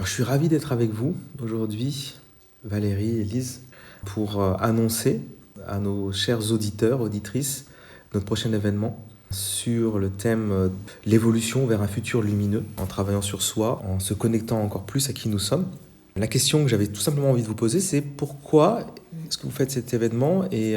Alors, je suis ravi d'être avec vous aujourd'hui, Valérie et Lise, pour annoncer à nos chers auditeurs, auditrices, notre prochain événement sur le thème l'évolution vers un futur lumineux, en travaillant sur soi, en se connectant encore plus à qui nous sommes. La question que j'avais tout simplement envie de vous poser, c'est pourquoi est-ce que vous faites cet événement et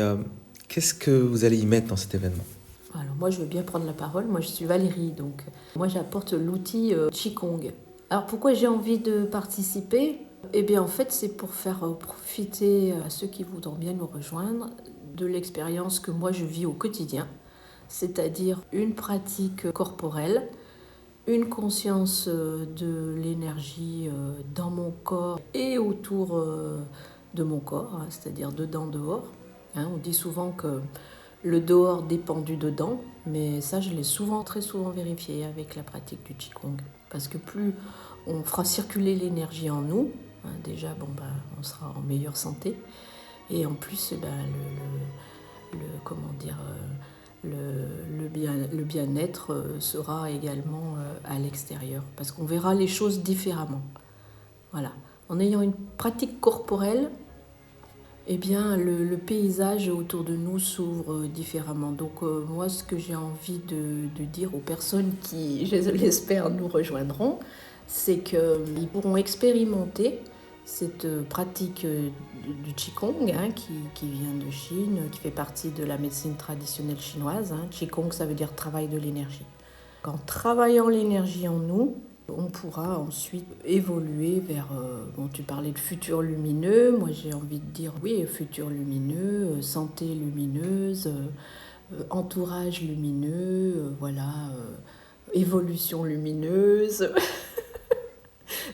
qu'est-ce que vous allez y mettre dans cet événement ? Alors moi je veux bien prendre la parole, moi je suis Valérie, donc moi j'apporte l'outil Qigong. Alors pourquoi j'ai envie de participer ? Eh bien en fait c'est pour faire profiter à ceux qui voudront bien nous rejoindre de l'expérience que moi je vis au quotidien, c'est-à-dire une pratique corporelle, une conscience de l'énergie dans mon corps et autour de mon corps, c'est-à-dire dedans, dehors. On dit souvent que le dehors dépend du dedans, mais ça je l'ai très souvent vérifié avec la pratique du Qigong. Parce que plus on fera circuler l'énergie en nous, déjà on sera en meilleure santé, et en plus le bien-être sera également à l'extérieur, parce qu'on verra les choses différemment. Voilà. En ayant une pratique corporelle, eh bien, le paysage autour de nous s'ouvre différemment. Donc moi, ce que j'ai envie de dire aux personnes qui, je l'espère, nous rejoindront, c'est qu'ils pourront expérimenter cette pratique du Qigong qui vient de Chine, qui fait partie de la médecine traditionnelle chinoise. Qigong, ça veut dire travail de l'énergie. En travaillant l'énergie en nous, on pourra ensuite évoluer vers, tu parlais de futur lumineux, moi j'ai envie de dire oui, futur lumineux, santé lumineuse, entourage lumineux, évolution lumineuse,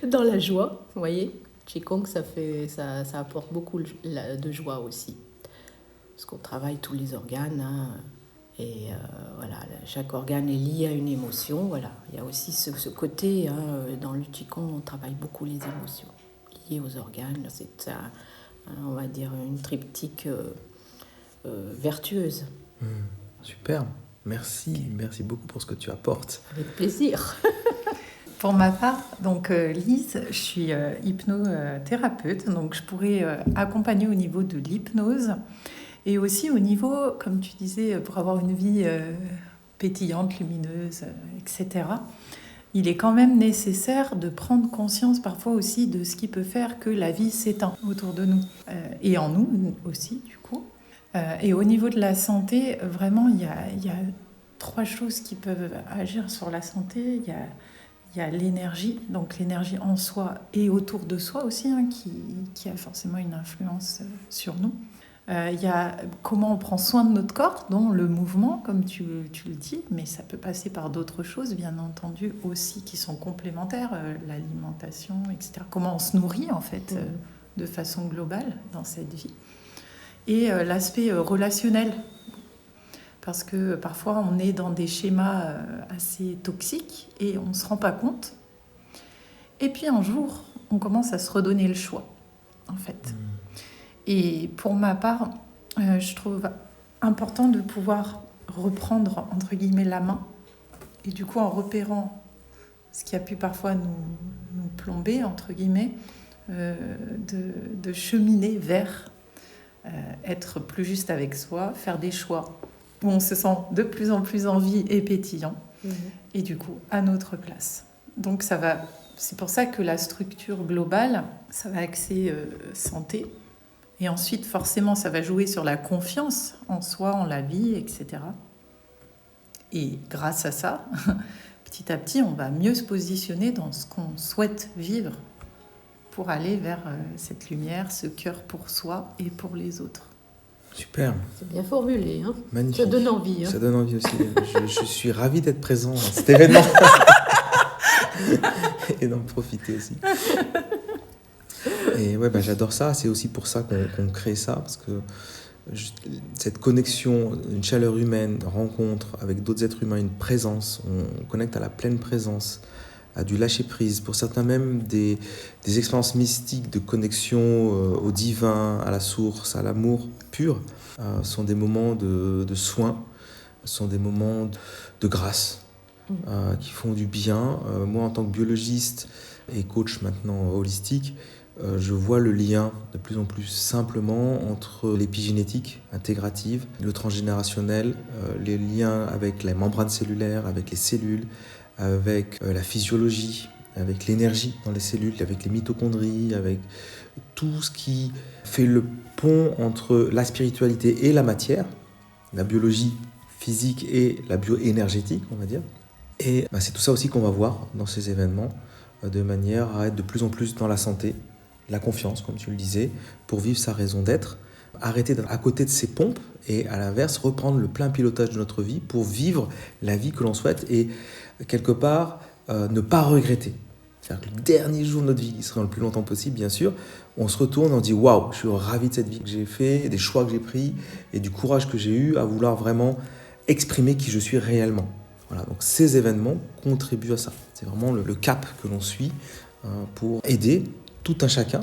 dans la joie, vous voyez. Qigong, ça apporte beaucoup de joie aussi, parce qu'on travaille tous les organes, et chaque organe est lié à une émotion. Voilà. Il y a aussi ce côté, dans le Qigong, on travaille beaucoup les émotions liées aux organes. C'est, on va dire, une triptyque vertueuse. Super, merci beaucoup pour ce que tu apportes. Avec plaisir. Pour ma part, donc Lise, je suis hypnothérapeute, donc je pourrais accompagner au niveau de l'hypnose. Et aussi au niveau, comme tu disais, pour avoir une vie pétillante, lumineuse, etc., il est quand même nécessaire de prendre conscience parfois aussi de ce qui peut faire que la vie s'éteint autour de nous, et en nous aussi, du coup. Et au niveau de la santé, vraiment, il y a 3 choses qui peuvent agir sur la santé. Il y a l'énergie, donc l'énergie en soi et autour de soi aussi, qui a forcément une influence sur nous. Il y a comment on prend soin de notre corps, dont le mouvement, comme tu le dis, mais ça peut passer par d'autres choses, bien entendu, aussi, qui sont complémentaires, l'alimentation, etc. Comment on se nourrit, en fait, de façon globale dans cette vie. Et l'aspect relationnel, parce que parfois, on est dans des schémas assez toxiques et on ne se rend pas compte. Et puis, un jour, on commence à se redonner le choix, en fait. Et pour ma part, je trouve important de pouvoir reprendre, entre guillemets, la main. Et du coup, en repérant ce qui a pu parfois nous plomber, entre guillemets, de cheminer vers être plus juste avec soi, faire des choix où on se sent de plus en plus en vie et pétillant, et du coup, à notre place. Donc, c'est pour ça que la structure globale, ça va axer santé. Et ensuite, forcément, ça va jouer sur la confiance en soi, en la vie, etc. Et grâce à ça, petit à petit, on va mieux se positionner dans ce qu'on souhaite vivre pour aller vers cette lumière, ce cœur pour soi et pour les autres. Super. C'est bien formulé. Magnifique. Ça donne envie. Ça donne envie aussi. Je suis ravi d'être présent à cet événement. Et d'en profiter aussi. Et ouais, j'adore ça, c'est aussi pour ça qu'on crée ça, parce que cette connexion, une chaleur humaine, rencontre avec d'autres êtres humains, une présence, on connecte à la pleine présence, à du lâcher-prise, pour certains même des expériences mystiques de connexion au divin, à la source, à l'amour pur, sont des moments de soin, sont des moments de grâce qui font du bien. Moi, en tant que biologiste, et coach maintenant holistique, je vois le lien de plus en plus simplement entre l'épigénétique intégrative, le transgénérationnel, les liens avec les membranes cellulaires, avec les cellules, avec la physiologie, avec l'énergie dans les cellules, avec les mitochondries, avec tout ce qui fait le pont entre la spiritualité et la matière, la biologie physique et la bioénergétique, on va dire. Et c'est tout ça aussi qu'on va voir dans ces événements, de manière à être de plus en plus dans la santé, la confiance, comme tu le disais, pour vivre sa raison d'être, arrêter d'être à côté de ses pompes et à l'inverse, reprendre le plein pilotage de notre vie pour vivre la vie que l'on souhaite et quelque part ne pas regretter. C'est-à-dire que le dernier jour de notre vie, qui sera le plus longtemps possible, bien sûr, on se retourne, on dit « Waouh, je suis ravi de cette vie que j'ai faite, des choix que j'ai pris et du courage que j'ai eu à vouloir vraiment exprimer qui je suis réellement. » Voilà, donc ces événements contribuent à ça. C'est vraiment le cap que l'on suit pour aider tout un chacun,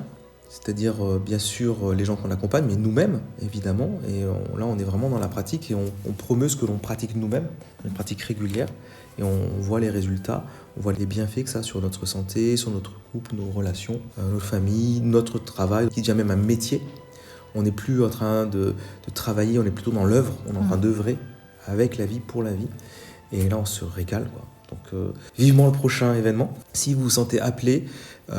c'est-à-dire bien sûr les gens qu'on accompagne, mais nous-mêmes évidemment. Et là, on est vraiment dans la pratique et on promeut ce que l'on pratique nous-mêmes, une pratique régulière. Et on voit les résultats, on voit les bienfaits que ça a sur notre santé, sur notre couple, nos relations, notre famille, notre travail, qui devient même un métier. On n'est plus en train de travailler, on est plutôt dans l'œuvre, on est en train d'œuvrer avec la vie, pour la vie. Et là, on se régale, quoi. Donc, vivement le prochain événement. Si vous vous sentez appelé,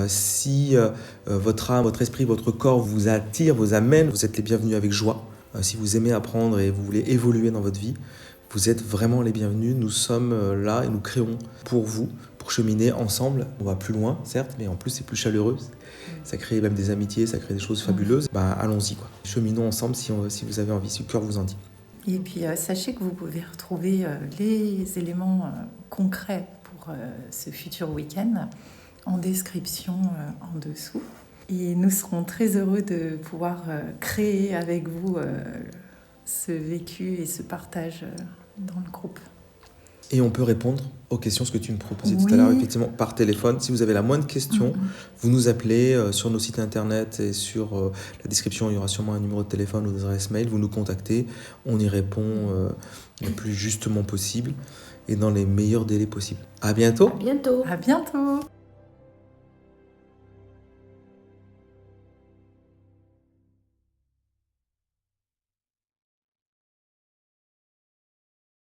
si votre âme, votre esprit, votre corps vous attire, vous amène, vous êtes les bienvenus avec joie. Si vous aimez apprendre et vous voulez évoluer dans votre vie, vous êtes vraiment les bienvenus. Nous sommes là et nous créons pour vous, pour cheminer ensemble. On va plus loin, certes, mais en plus, c'est plus chaleureux. Ça crée même des amitiés, ça crée des choses fabuleuses. Allons-y, quoi. Cheminons ensemble si vous avez envie, si le cœur vous en dit. Et puis, sachez que vous pouvez retrouver les éléments concrets pour ce futur week-end en description en dessous. Et nous serons très heureux de pouvoir créer avec vous ce vécu et ce partage dans le groupe. Et on peut répondre aux questions, ce que tu me proposais tout à l'heure, effectivement, par téléphone. Si vous avez la moindre question, vous nous appelez sur nos sites internet et sur la description, il y aura sûrement un numéro de téléphone ou des adresses mail. Vous nous contactez, on y répond le plus justement possible et dans les meilleurs délais possibles. À bientôt. À bientôt. À bientôt.